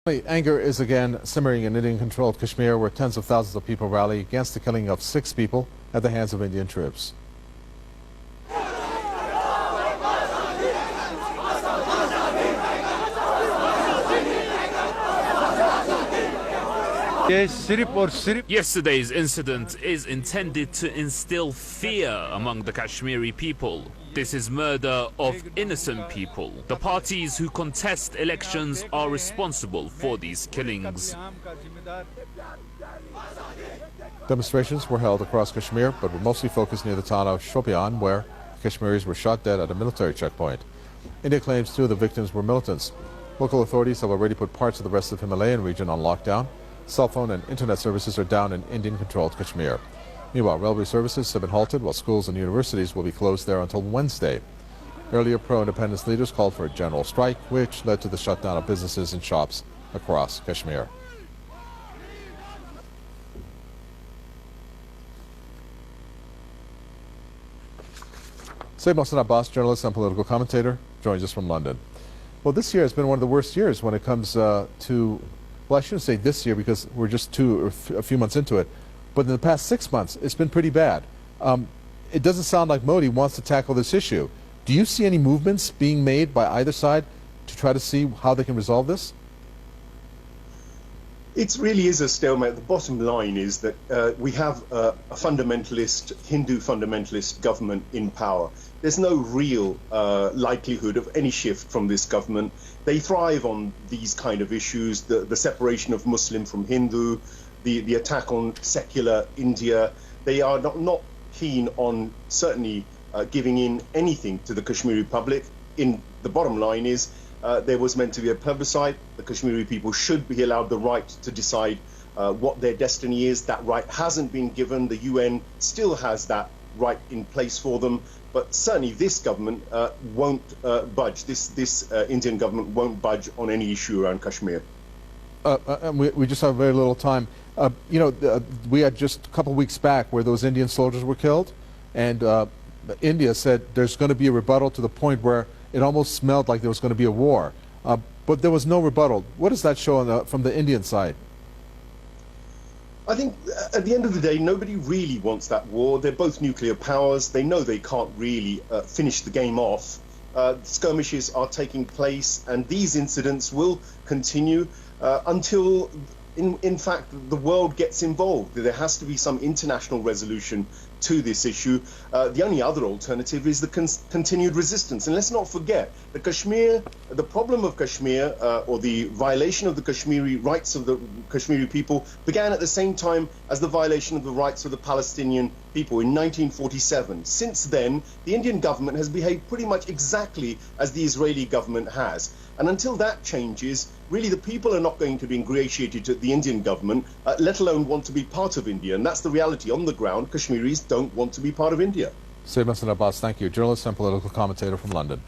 Anger is again simmering in Indian-controlled Kashmir, where tens of thousands of people rally against the killing of 6 people at the hands of Indian troops. Yesterday's incident is intended to instill fear among the Kashmiri people. This is murder of innocent people. The parties who contest elections are responsible for these killings. Demonstrations were held across Kashmir, but were mostly focused near the town of Shopian, where Kashmiris were shot dead at a military checkpoint. India claims 2 of the victims were militants. Local authorities have already put parts of the rest of the Himalayan region on lockdown. Cell phone and internet services are down in Indian-controlled Kashmir. Meanwhile, railway services have been halted, while schools and universities will be closed there until Wednesday. Earlier, pro-independence leaders called for a general strike, which led to the shutdown of businesses and shops across Kashmir. Sayyid Mohsin Abbas, journalist and political commentator, joins us from London. Well, this year has been one of the worst years when it comes to, well, I shouldn't say this year because we're just a few months into it, but in the past 6 months, it's been pretty bad. It doesn't sound like Modi wants to tackle this issue. Do you see any movements being made by either side to try to see how they can resolve this? It really is a stalemate. The bottom line is that we have a fundamentalist, Hindu fundamentalist government in power. There's no real likelihood of any shift from this government. They thrive on these kind of issues, the separation of Muslim from Hindu, the attack on secular India. They are not keen on certainly giving in anything to the Kashmiri public. The bottom line is there was meant to be a plebiscite. The Kashmiri people should be allowed the right to decide what their destiny is. That right hasn't been given. The UN still has that right in place for them. But certainly this government won't budge. This Indian government won't budge on any issue around Kashmir. We just have very little time. We had just a couple weeks back where those Indian soldiers were killed, and India said there's going to be a rebuttal to the point where it almost smelled like there was going to be a war. But there was no rebuttal. What does that show from the Indian side? I think at the end of the day, nobody really wants that war. They're both nuclear powers. They know they can't really finish the game off. Skirmishes are taking place, and these incidents will continue until, in fact, the world gets involved. There has to be some international resolution to this issue. The only other alternative is the continued resistance. And let's not forget, the problem of Kashmir, or the violation of the Kashmiri rights of the Kashmiri people, began at the same time as the violation of the rights of the Palestinian people in 1947. Since then, the Indian government has behaved pretty much exactly as the Israeli government has. And until that changes, really the people are not going to be ingratiated to the Indian government, let alone want to be part of India. And that's the reality on the ground. Kashmiris don't want to be part of India. Sayyid Mohsin Abbas, thank you. Journalist and political commentator from London.